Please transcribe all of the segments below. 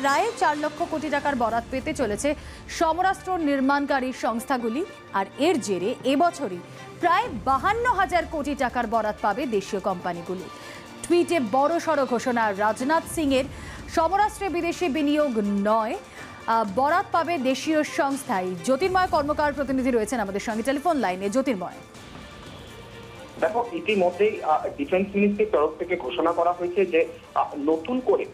প্রায় 4 লক্ষ কোটি টাকার বরাত পেতে চলেছে সমরাস্ত্র নির্মাণকারী সংস্থাগুলি। আর এর জেরে এবছরই প্রায় 52,000 কোটি টাকার বরাত পাবে দেশীয় কোম্পানিগুলি। টুইটে বড়সড় ঘোষণা রাজনাথ সিং এর, সমরাস্ত্রে বিদেশি বিনিয়োগ নয়, বরাত পাবে দেশীয় সংস্থায়। জ্যোতির্ময় কর্মকার প্রতিনিধি রয়েছেন আমাদের সঙ্গে টেলিফোন লাইনে। জ্যোতির্ময়, দেখো, ইতিমধ্যেই ডিফেন্স মিনিস্ট্রির তরফ থেকে ঘোষণা করা হয়েছে যে নতুন করে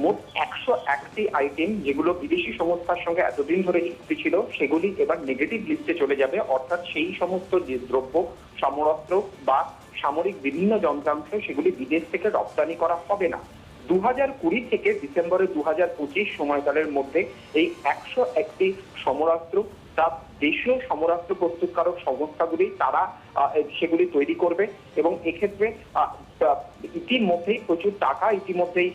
মোট 101টি আইটেম যেগুলো বিদেশি সংস্থার সঙ্গে এতদিন ধরে চুক্তি ছিল সেগুলি এবার নেগেটিভ লিস্টে চলে যাবে। অর্থাৎ সেই সমস্ত যে দ্রব্য, সমরাস্ত্র বা সামরিক বিভিন্ন যন্ত্রাংশ সেগুলি বিদেশ থেকে রপ্তানি করা হবে না। 2020 থেকে ডিসেম্বরের 2025 সময়কালের মধ্যে এই 101টি সমরাস্ত্র তা দেশীয় সমরাস্ত্র প্রস্তুতকারক সংস্থাগুলি তারা সেগুলি তৈরি করবে এবং এক্ষেত্রে ইতিমধ্যেই প্রচুর টাকা ইতিমধ্যেই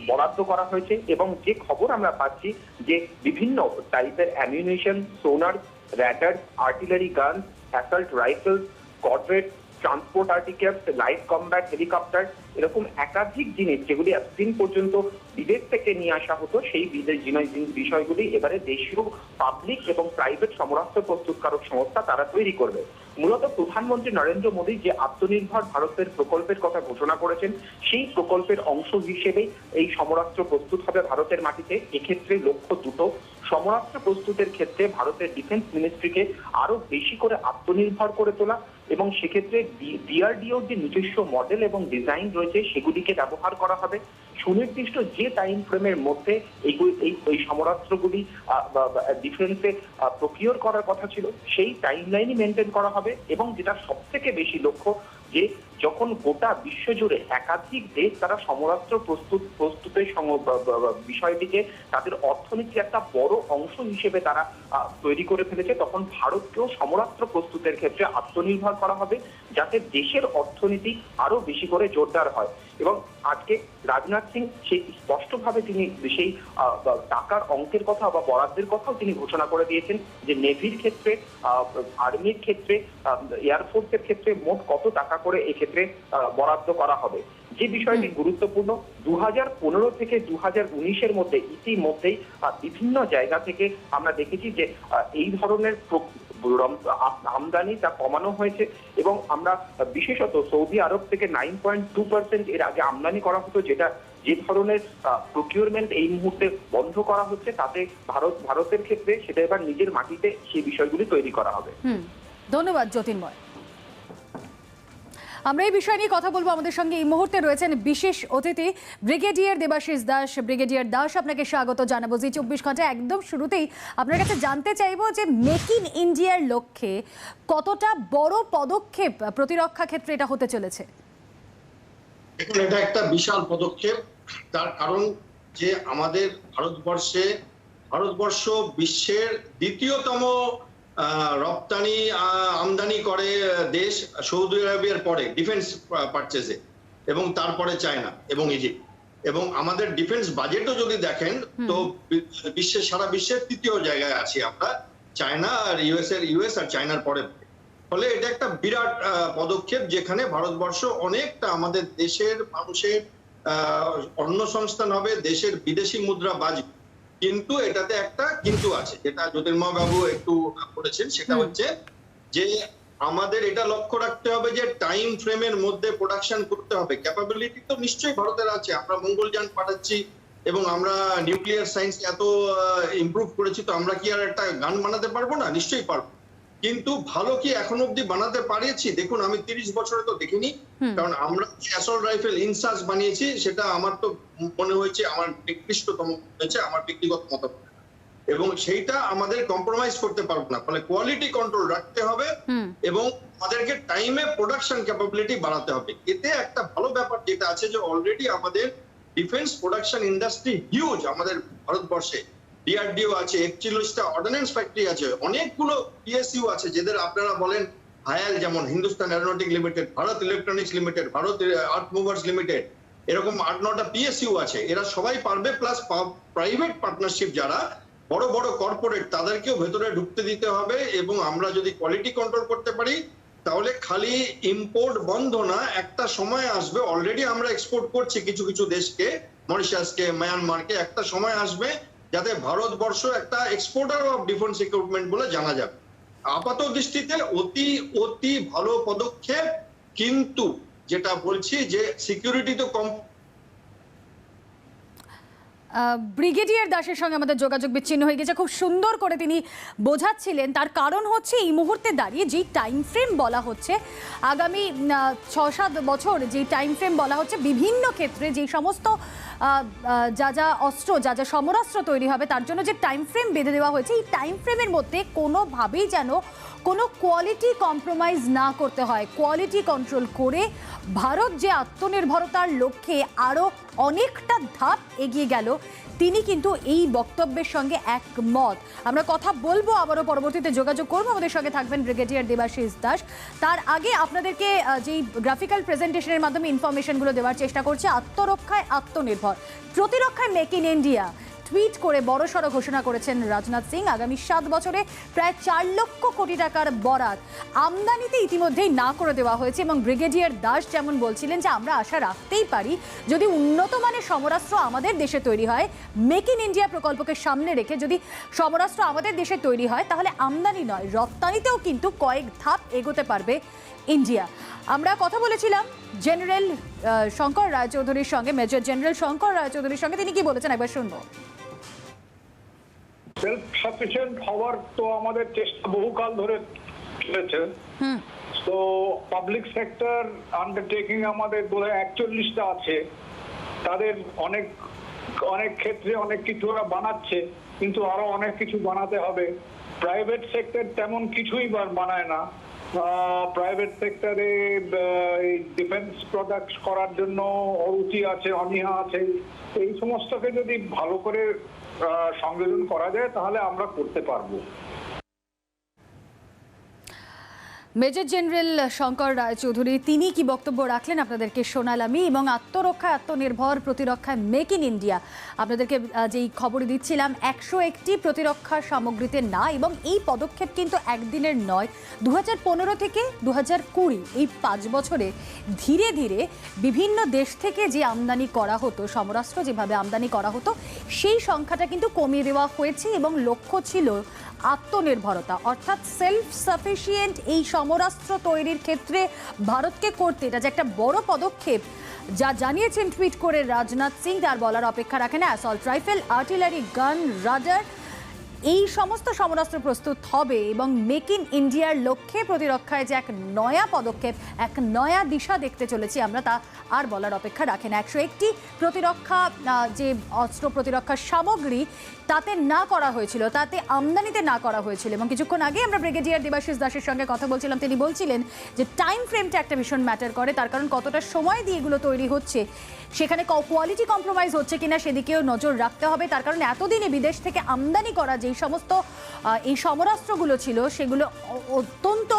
বরাদ্দ করা হয়েছে। এবং যে খবর আমরা পাচ্ছি যে বিভিন্ন টাইপের অ্যামিউনিশন, সোনার, র্যাডার, আর্টিলারি গান, assault rifle, corvette, transport articles, light combat helicopter, এরকম একাধিক জিনিস যেগুলি এতদিন পর্যন্ত বিদেশ থেকে নিয়ে আসা হতো সেই বিষয়গুলি এবারে দেশীয় পাবলিক এবং প্রাইভেট সমরাস্ত্র প্রস্তুতকারক সংস্থা তারা তৈরি করবে। মূলত প্রধানমন্ত্রী নরেন্দ্র মোদী যে আত্মনির্ভর ভারতের প্রকল্পের কথা ঘোষণা করেছেন সেই প্রকল্পের অংশ হিসেবেই এই সমরাস্ত্র প্রস্তুত হবে ভারতের মাটিতে। এক্ষেত্রে লক্ষ্য দুটো। সমরাস্ত্র প্রস্তুতের ক্ষেত্রে ভারতের ডিফেন্স মিনিস্ট্রিকে আরো বেশি করে আত্মনির্ভর করে তোলা এবং সেক্ষেত্রে ডিআরডিওর যে নিজস্ব মডেল এবং ডিজাইন রয়েছে সেগুলিকে ব্যবহার করা হবে। সুনির্দিষ্ট যে টাইম ফ্রেমের মধ্যে এই সমরাস্ত্রগুলি ডিফেন্সে প্রকিওর করার কথা ছিল সেই টাইম লাইনই মেনটেন করা হবে। এবং যেটা সব থেকে বেশি লক্ষ্য, যে যখন গোটা বিশ্ব জুড়ে একাধিক দেশ তারা সমরাস্ত্র প্রস্তুতের বিষয়টিকে তাদের অর্থনীতির একটা বড় অংশ হিসেবে তারা তৈরি করে ফেলেছে, তখন ভারতকেও সমরাস্ত্র প্রস্তুতের ক্ষেত্রে আত্মনির্ভর করা হবে যাতে দেশের অর্থনীতি আরো বেশি করে জোরদার হয়। এবং আজকে রাজনাথ সিং সেই স্পষ্টভাবে তিনি সেই টাকার অঙ্কের কথা বা বরাদ্দের কথাও তিনি ঘোষণা করে দিয়েছেন যে নেভির ক্ষেত্রে, আর্মির ক্ষেত্রে, এয়ারফোর্সের ক্ষেত্রে মোট কত টাকা করে এক্ষেত্রে বরাদ্দ করা হবে। যে বিষয়টি গুরুত্বপূর্ণ, 2015 থেকে 2019-এর মধ্যে ইতিমধ্যেই বিভিন্ন জায়গা থেকে আমরা দেখেছি যে এই ধরনের আমদানি তা কমানো হয়েছে এবং আমরা বিশেষত সৌদি আরব থেকে 9.2% এর আগে আমদানি করা হতো, যে ধরনের প্রকিউরমেন্ট এই মুহূর্তে বন্ধ করা হচ্ছে তাতে ভারতের ক্ষেত্রে সেটা এবার নিজের মাটিতে সেই বিষয়গুলি তৈরি করা হবে। ধন্যবাদ জ্যোতির্ময়। আমরা এই বিষয় নিয়ে কথা বলবো। আমাদের সঙ্গে এই মুহূর্তে রয়েছেন বিশেষ অতিথি ব্রিগেডিয়ার দেবাশিস দাস। ব্রিগেডিয়ার দাস, আপনাকে স্বাগত জানাবো জি 24 ঘন্টা। একদম শুরুতেই আপনার কাছে জানতে চাইবো যে মেক ইন ইন্ডিয়ার লক্ষ্যে কতটা বড় পদক্ষেপ প্রতিরক্ষা ক্ষেত্রে এটা হতে চলেছে? দেখুন, এটা একটা বিশাল পদক্ষেপ। তার কারণ যে আমাদের ভারতবর্ষ বিশ্বের দ্বিতীয়তম রপ্তানি আমদানি করে দেশ সৌদি আরবের পরে ডিফেন্স পারচেজে, এবং তারপরে চায়না এবং ইজিপ্ট। এবং আমাদের ডিফেন্স বাজেটও যদি দেখেন তো সারা বিশ্বের তৃতীয় জায়গায় আছি আমরা, চায়না আর ইউএস আর চায়নার পরে। ফলে এটা একটা বিরাট পদক্ষেপ যেখানে ভারতবর্ষ অনেকটা আমাদের দেশের মানুষের কর্মসংস্থান হবে, দেশের বিদেশি মুদ্রা বাজবে। কিন্তু এটাতে একটা কিন্তু আছে, যেটা জ্যোতির্ময় বাবু একটু বলেছেন, সেটা হচ্ছে যে আমাদের এটা লক্ষ্য রাখতে হবে যে টাইম ফ্রেমের মধ্যে প্রোডাকশন করতে হবে। ক্যাপাবিলিটি তো নিশ্চয়ই ভারতের আছে, আমরা মঙ্গলযান পাঠাচ্ছি এবং আমরা নিউক্লিয়ার সায়েন্স এত ইমপ্রুভ করেছি, তো আমরা কি আর একটা গান বানাতে পারবো না? নিশ্চয়ই পারবো। কিন্তু ভালো কি এখন অব্দি বানাতে পারিয়েছি? দেখুন, আমি 30 বছরে তো দেখিনি। কারণ আমরা অ্যাসল্ট রাইফেল ইনসাস বানিয়েছি, সেটা আমার তো মনে হয়েছে আমার নিকৃষ্টতম হয়েছে, আমার ব্যক্তিগত মতামত, এবং সেইটা আমাদের কম্প্রোমাইজ করতে পারবো না। ফলে কোয়ালিটি কন্ট্রোল রাখতে হবে এবং আমাদেরকে টাইমে প্রোডাকশন ক্যাপাবিলিটি বাড়াতে হবে। এতে একটা ভালো ব্যাপার যেটা আছে যে অলরেডি আমাদের ডিফেন্স প্রোডাকশন ইন্ডাস্ট্রি হিউজ আমাদের ভারতবর্ষে। ডিআরডিও আছে, 41টা অর্ডিন্যান্স ফ্যাক্টরি আছে, অনেকগুলো পিএসইউ আছে, যেদের আপনারা বলেন হায়াল, যেমন Hindustan aeronautic limited, Bharat electronics limited, Bharat earth movers limited, এরকম 8-9টা পিএসইউ আছে। এরা সবাই পারবে, প্লাস প্রাইভেট পার্টনারশিপ যারা বড় বড় কর্পোরেট, তাদেরকেও ভেতরে ঢুকতে দিতে হবে। এবং আমরা যদি কোয়ালিটি কন্ট্রোল করতে পারি তাহলে খালি ইম্পোর্ট বন্ধ না, একটা সময় আসবে, অলরেডি আমরা এক্সপোর্ট করছি কিছু কিছু দেশকে, মরিশাসকে, মায়ানমারকে। একটা সময় আসবে যাতে ভারতবর্ষ একটা এক্সপোর্টার অফ ডিফেন্স ইকুইপমেন্ট বলে জানা যাবে। আপাত দৃষ্টিতে অতি অতি ভালো পদক্ষেপ, কিন্তু যেটা বলছি যে সিকিউরিটি তো কম। ব্রিগেডিয়ার দাসের সঙ্গে আমাদের যোগাযোগ বিচ্ছিন্ন হয়ে গেছে। খুব সুন্দর করে তিনি বোঝাচ্ছিলেন, তার কারণ হচ্ছে এই মুহূর্তে দাঁড়িয়ে যেই টাইম ফ্রেম বলা হচ্ছে, আগামী 6-7 বছর যেই টাইম ফ্রেম বলা হচ্ছে, বিভিন্ন ক্ষেত্রে যেই সমস্ত যা যা অস্ত্র, যা যা সমরাস্ত্র তৈরি হবে তার জন্য যে টাইম ফ্রেম বেঁধে দেওয়া হয়েছে, এই টাইম ফ্রেমের মধ্যে কোনোভাবেই যেন কোনো কোয়ালিটি কম্প্রোমাইজ না করতে হয়। কোয়ালিটি কন্ট্রোল করে ভারত যে আত্মনির্ভরতার লক্ষ্যে আরও অনেকটা ধাপ এগিয়ে গেল, তিনি কিন্তু এই বক্তব্যের সঙ্গে একমত। আমরা কথা বলবো, আবারও পরবর্তীতে যোগাযোগ করবো। আমাদের সঙ্গে থাকবেন ব্রিগেডিয়ার দেবাশিস দাস। তার আগে আপনাদেরকে যেই গ্রাফিক্যাল প্রেজেন্টেশনের মাধ্যমে ইনফরমেশনগুলো দেওয়ার চেষ্টা করছি। আত্মরক্ষায় আত্মনির্ভর, প্রতিরক্ষায় মেক ইন ইন্ডিয়া টুইট করে বড়সড় ঘোষণা করেছেন রাজনাথ সিং। আগামী 7 বছরে প্রায় 4 লক্ষ কোটি টাকার বরাত আমদানিতে ইতিমধ্যেই না করে দেওয়া হয়েছে। এবং ব্রিগেডিয়ার দাস যেমন বলছিলেন যে আমরা আশা রাখতেই পারি যদি উন্নত মানের সমরাস্ত্র আমাদের দেশে তৈরি হয়, মেক ইন ইন্ডিয়া প্রকল্পকে সামনে রেখে যদি সমরাস্ত্র আমাদের দেশে তৈরি হয়, তাহলে আমদানি নয় রপ্তানিতেও কিন্তু কয়েক ধাপ এগোতে পারবে ইন্ডিয়া। আমরা কথা বলেছিলাম জেনারেল শঙ্কর রায়চৌধুরীর সঙ্গে, মেজর জেনারেল শঙ্কর রায়চৌধুরীর সঙ্গে। তিনি কি বলেছেন একবার শুনবো। সেলফ সাফিসিয়েন্ট হওয়ার তো আমাদের চেষ্টা বহুকাল ধরে চলেছে। তো পাবলিক সেক্টর আন্ডারটেকিং আমাদের বোধহয় 41টা আছে। তাদের অনেক অনেক ক্ষেত্রে অনেক কিছু ওরা বানাচ্ছে, কিন্তু আরো অনেক কিছু বানাতে হবে। প্রাইভেট সেক্টর তেমন কিছুই বানায় না। প্রাইভেট সেক্টরে এই ডিফেন্স প্রোডাক্ট করার জন্য অরুচি আছে, অনীহা আছে। এই সমস্তকে যদি ভালো করে সংযোজন করা যায় তাহলে আমরা করতে পারবো। মেজর জেনারেল শঙ্কর রায়চৌধুরী তিনি কি বক্তব্য রাখলেন আপনাদেরকে শোনালামই। এবং আত্মরক্ষায় আত্মনির্ভর, প্রতিরক্ষায় মেক ইন ইন্ডিয়া, আপনাদেরকে যেই খবর দিচ্ছিলাম 101টি প্রতিরক্ষা সামগ্রীতে না। এবং এই পদক্ষেপ কিন্তু একদিনের নয়, 2015 থেকে 2020 এই 5 বছরে ধীরে ধীরে বিভিন্ন দেশ থেকে যে আমদানি করা হতো, সমরাস্ত্র যেভাবে আমদানি করা হতো, সেই সংখ্যাটা কিন্তু কমিয়ে দেওয়া হয়েছে। এবং লক্ষ্য ছিল আত্মনির্ভরতা, অর্থাৎ সেলফ সাফিসিয়েন্ট এই সমরাস্ত্র তৈরির ক্ষেত্রে ভারতকে করতে। এটা যে একটা বড় পদক্ষেপ যা জানিয়েছেন টুইট করে রাজনাথ সিং, তার বলার অপেক্ষা রাখে না। অ্যাসল্ট রাইফেল, আর্টিলারি, গান, রাডার, এই সমস্ত সমরাস্ত্র প্রস্তুত হবে। এবং মেক ইন ইন্ডিয়ার লক্ষ্যে প্রতিরক্ষায় যে এক নয়া পদক্ষেপ, এক নয়া দিশা দেখতে চলেছি আমরা, তা আর বলার অপেক্ষা রাখে না। 101টি প্রতিরক্ষা যে অস্ত্র প্রতিরক্ষার সামগ্রী তাতে না করা হয়েছিল, তাতে আমদানিতে না করা হয়েছিল। এবং কিছুক্ষণ আগে আমরা ব্রিগেডিয়ার দেবাশিস দাসের সঙ্গে কথা বলছিলাম। তিনি বলছিলেন যে টাইম ফ্রেমটা একটা ভীষণ ম্যাটার করে, তার কারণ কতটা সময় দিয়ে এগুলো তৈরি হচ্ছে, সেখানে কোয়ালিটি কম্প্রোমাইজ হচ্ছে কিনা সেদিকেও নজর রাখতে হবে। তার কারণ এতদিনে বিদেশ থেকে আমদানি করা যেই সমস্ত এই সমরাস্ত্রগুলো ছিল সেগুলো অত্যন্ত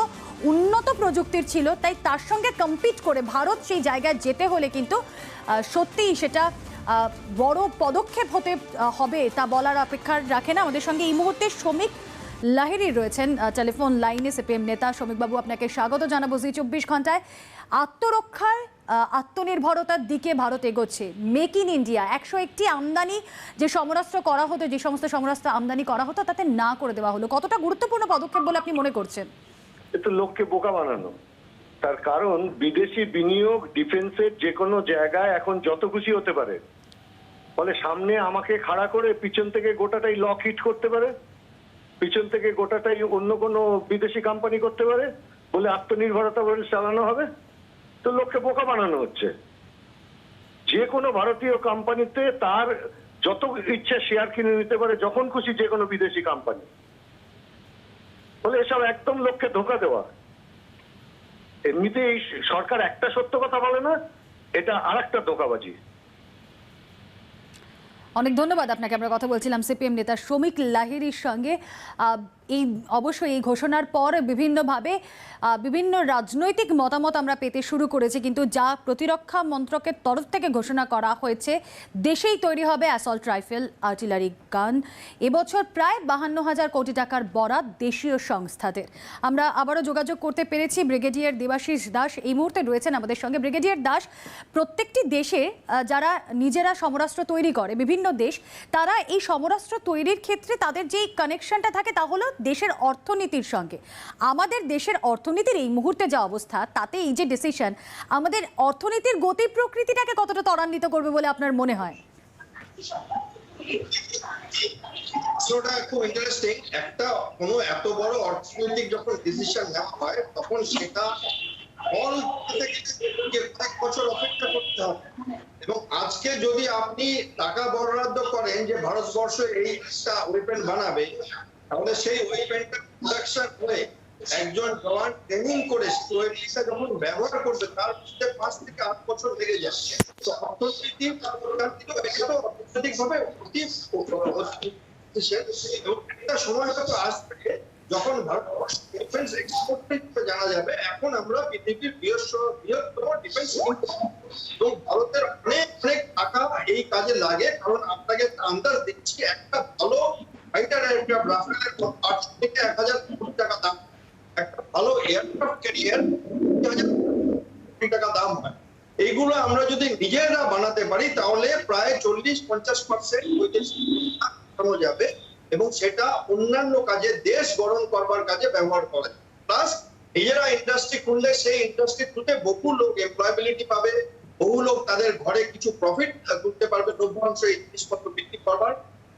উন্নত প্রযুক্তির ছিল, তাই তার সঙ্গে কম্পিট করে ভারত সেই জায়গায় যেতে হলে কিন্তু সত্যিই সেটা বড় পদক্ষেপ হতে হবে, তা বলার অপেক্ষা রাখে না। আমাদের সঙ্গে এই মুহূর্তে শ্রমিক লাহিড়ী রয়েছেন টেলিফোন লাইনে। সিপিএম নেতা শ্রমিকবাবু, আপনাকে স্বাগত জানাবো জি 24 ঘন্টায়। আত্মরক্ষায় আত্মনির্ভরতার দিকে ভারত এগোচ্ছে, মেক ইন ইন্ডিয়া 101টি আমদানি যে সমরাস্ত্র করা হতো, যে সমস্ত সমরাস্ত্র আমদানি করা হতো তাতে না করে দেওয়া হলো। কতটা গুরুত্বপূর্ণ পদক্ষেপ বলে আপনি মনে করছেন? এটা লোককে বোকা বানানো। তার কারণ বিদেশি বিনিয়োগ ডিফেন্সের যে কোনো জায়গায় এখন যত খুশি হতে পারে। ফলে সামনে আমাকে খাড়া করে পিছন থেকে গোটাটাই লক হিট করতে পারে, পিছন থেকে গোটাটাই অন্য কোনো বিদেশি কোম্পানি করতে পারে বলে আত্মনির্ভরতা বলে চালানো হবে। তো লোককে বোকা বানানো হচ্ছে। যে কোনো ভারতীয় কোম্পানিতে তার যত ইচ্ছে শেয়ার কিনে নিতে পারে যখন খুশি যে কোনো বিদেশি কোম্পানি। বলে এসব একদম লোককে ধোঁকা দেওয়া। এমনিতেই সরকার একটা সত্য কথা বলে না, এটা আরেকটা ধোঁকাবাজি। অনেক ধন্যবাদ আপনাকে। আমরা কথা বলছিলাম সিপিএম নেতা শ্রমিক লাহিড়ীর সঙ্গে। এই অবশ্যই এই ঘোষণার পর বিভিন্নভাবে বিভিন্ন রাজনৈতিক মতামত আমরা পেতে শুরু করেছি, কিন্তু যা প্রতিরক্ষা মন্ত্রকের তরফ থেকে ঘোষণা করা হয়েছে, দেশেই তৈরি হবে অ্যাসল্ট রাইফেল, আর্টিলারি গান। এবছর প্রায় 52,000 কোটি টাকার বরাত দেশীয় সংস্থাদের। আমরা আবারও যোগাযোগ করতে পেরেছি ব্রিগেডিয়ার দেবাশিস দাস এই মুহূর্তে রয়েছেন আমাদের সঙ্গে। ব্রিগেডিয়ার দাস, প্রত্যেকটি দেশে যারা নিজেরা সমরাস্ত্র তৈরি করে, বিভিন্ন দেশ, তারা এই সমরাস্ত্র তৈরির ক্ষেত্রে তাদের যেই কানেকশনটা থাকে তা হলো দেশের অর্থনীতির সঙ্গে। আমাদের দেশের অর্থনীতির এই মুহূর্তে যা অবস্থা, তাতে এই যে ডিসিশন আমাদের অর্থনীতির গতি প্রকৃতিটাকে কতটা ত্বরান্বিত করবে বলে আপনার মনে হয়? প্রশ্নটা খুব ইন্টারেস্টিং। একটা কোনো এত বড় অর্থনৈতিক যখন ডিসিশন নেওয়া হয় তখন সেটা ফল থেকে কয়েক বছর অপেক্ষা করতে হবে। এবং আজকে যদি আপনি টাকা বরাদ্দ করেন যে ভারতবর্ষ এই একটা ওয়েপেন বানাবে, তাহলে সেই ওয়েপেনটা প্রোডাকশন করে একজন জওয়ান ট্রেনিং করে ওয়েপেনটা যখন ব্যবহার করবে তার মধ্যে 5 থেকে 8 বছর লেগে যাচ্ছে। তো অর্থনীতি অর্থনৈতিকভাবে অতি এবং একটা সময় হয়তো আসবে যখন ভারতবর্ষ ডিফেন্স এক্সপোর্ট জানা যাবে। এখন আমরা পৃথিবীর বৃহত্তম ডিফেন্স এবং ভারতের অনেক অনেক টাকা এই কাজে লাগে। কারণ আপনাকে আন্দাজ দিচ্ছি, একটা ভালো ফাইটার এয়ারক্রাফট রাফেলের 800 থেকে 1,000 কোটি টাকা দাম, একটা ভালো এয়ারক্রাফট ক্যারিয়ার 2,000 কোটি টাকা দাম হয়। এইগুলো আমরা যদি নিজেরা বানাতে পারি তাহলে প্রায় 40-50% বৈদেশিক যাবে এবং সেটা অন্যান্য কাজে দেশ গঠন করবার কাজে ব্যবহার করে। প্লাস নিজেরা ইন্ডাস্ট্রি খুললে সেই ইন্ডাস্ট্রি থ্রুতে বহু লোক এমপ্লয়াবিলিটি পাবে, বহু লোক তাদের ঘরে কিছু প্রফিট করতে পারবে দ্রব্যাংশ এই জিনিসপত্র বিক্রি করবার।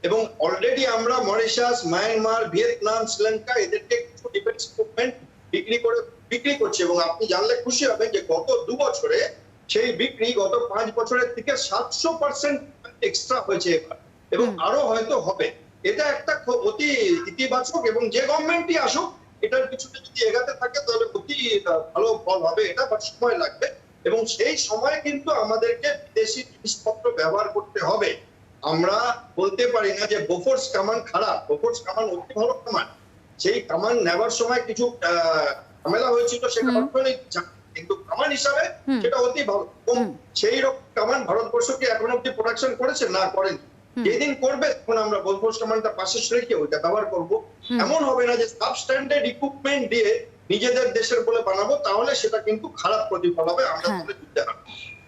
এবং অলরেডি আমরা মরিশাস, মায়ানমার, ভিয়েতনাম, শ্রীলঙ্কা এদেরকে কিছু ডিফেন্স ইকুইপমেন্ট বিক্রি করছে। এবং আপনি জানলে খুশি হবেন যে গত 2 বছরে সেই বিক্রি গত 5 বছরের থেকে 700% এক্সট্রা হয়েছে এবার, এবং আরো হয়তো হবে। এটা একটা অতি ইতিবাচক, এবং যে গভর্নমেন্টই আসুক এটার পিছনে যদি এগাতে থাকে তাহলে অতি ভালো ফল হবে। এটা বাট সময় লাগবে, এবং সেই সময় কিন্তু আমাদেরকে বিদেশি জিনিসপত্র ব্যবহার করতে হবে। আমরা বলতে পারি না যে বোফোর্স কামান খারাপ, বোফোর্স কামান অতি ভালো কামান। সেই কামান নেওয়ার সময় কিছু ঝামেলা হয়েছিল, সেটা অর্থনৈতিক, কিন্তু কামান হিসাবে সেটা অতি ভালো। সেই রকম কামান ভারতবর্ষকে এখন অব্দি প্রোডাকশন করেছে না, করেনি। যেদিন করবে তখন আমরা বোফোর্স কামানটা পাশে রেখে ওইটা ব্যবহার করব। এমন হবে না যে সাবস্ট্যান্ডার্ড ইকুইপমেন্ট দিয়ে নিজেদের দেশের বলে বানাবো, তাহলে সেটা কিন্তু খারাপ প্রতিফল হবে। আমরা তাহলে বুঝতে হবে।